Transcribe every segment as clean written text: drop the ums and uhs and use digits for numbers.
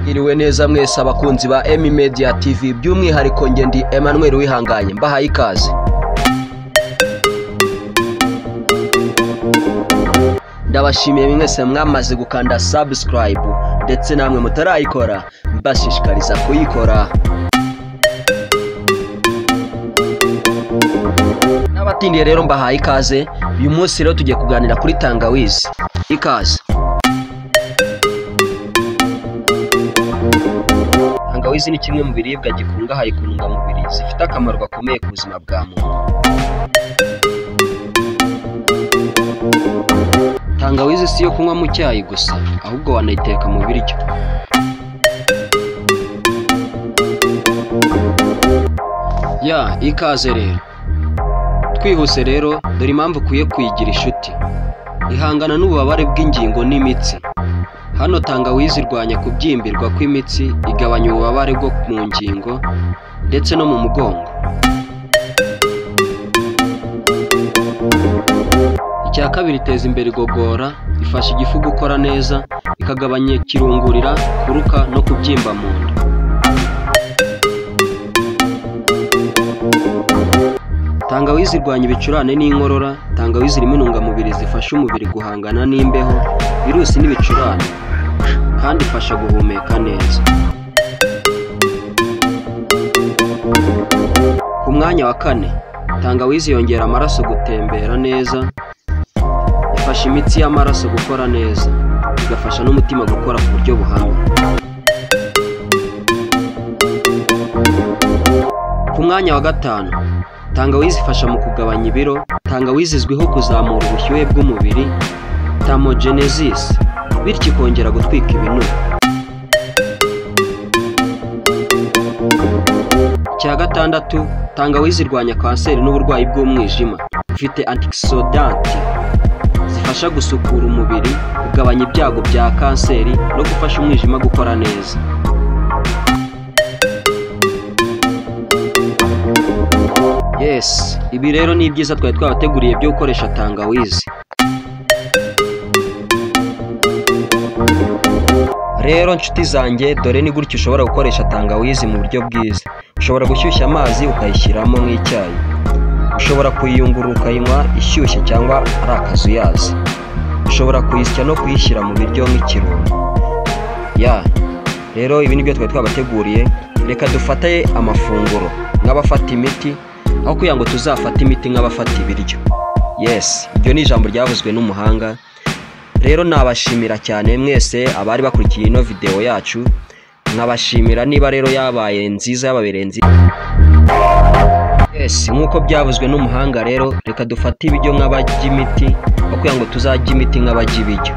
Iriwe neza mwese abakunzi ba Emi Media TV, by'umwihariko nge ndi Emmanuel Wihanganye, mbahaye ikaze. Ndabashimiye mwese mwamaze gukanda subscribe ndetse namwe mutarayikora mbashishikariza kuyikora. N'abatindiye rero mbahaye ikaze. Uyu munsi rero tugiye kuganira kuri tangawizi. Ikaze. Tangawizi ni kimwe mu biribwa gikungahaye ku ntungamubiri zifite akamaro gakomeye ku buzima bwa muntu. Tangawizi si yo kunywa mu cyayi gusa, ahubwo wanayiteka mu biryo. Ikaze rero. Twihuse rero, dore impamvu ukwiye kuyigira inshuti. Ihangana n'ububabare bw'ingingo n'imitsi. Hano tangawizi irwanya kubyimbirwa kw'imitsi, igabanya ububabare bwo mu ngingo ndetse no mu mugongo. Icya kabiri, iteza imbere igogora, ifasha igifu gukora neza, ikagabanya kirungurira, kuruka no kubyimba mu nda. Tangawizi irwanya ibicurane n'inkorora. Tangawizi irimo intungamubiri zifasha umubiri guhangana n'imbeho, virusi n'ibicurane, kandi ifasha guhumeka neza. Ku mwanya wa kane, tangawizi yongera amaraso gutembera neza, ifasha imitsi y'amaraso gukora neza, igafasha n'umutima gukora ku buryo buhamye. Ku mwanya wa gatanu, tangawizi ifasha mu kugabanya ibiro. Tangawizi izwiho kuzamura ubushyuhe bw'umubiri, thermogenesis, bityo ikongera gutwika ibinure. Icya gatandatu, tangawizi irwanya kanseri n'uburwayi bw'umwijima. Ifite antioxidants zifasha gusukura umubiri, kugabanya ibyago bya kanseri no gufasha umwijima gukora neza. Ibi rero ni ibyiza twari twabateguriye byo gukoresha tangawizi. Rero nshuti zanjye, dore ni gutyo ushobora gukoresha tangawizi mu buryo bwiza. Ushobora gushyushya amazi ukayishyiramo nk'icyayi. Ushobora kuyiyungurura ukayinywa ishyushye cyangwa ari akazuyazi. Ushobora kuyisya no kuyishyira mu biryo nk'ikirungo. Rero ibi ni byo twari twabateguriye. Reka dufate amafunguro nk'abafata imiti, aho kugira ngo tuzafate imiti nk'abafata ibiryo. Iryo ni ijambo ryavuzwe n'umuhanga. Rero nabashimira cyane mwese abari bakurikiye ino video yacu. Nkabashimira niba rero yabaye nziza, yababereye nziza. Nk'uko byavuzwe n'umuhanga rero, reka dufate ibiryo nk'abajya imiti, aho kugira ngo tuzajya imiti nk'abajya ibiryo.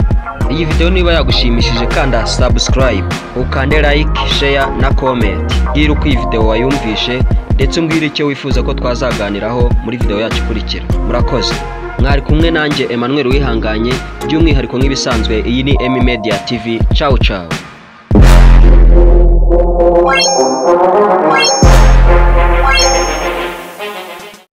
Iyi video niba yagushimishije, kanda subscribe, ukande like, share na comment. Bwira uko iyi video wayumvishe, ndetse umbwire icyo wifuza ko twazaganiraho muri video yacu ikurikira. Murakoze. Mwari kumwe nanjye Emmanuel Wihanganye, by'umwihariko nk'ibisanzwe. Iyi ni Emi Media TV. Ciao ciao.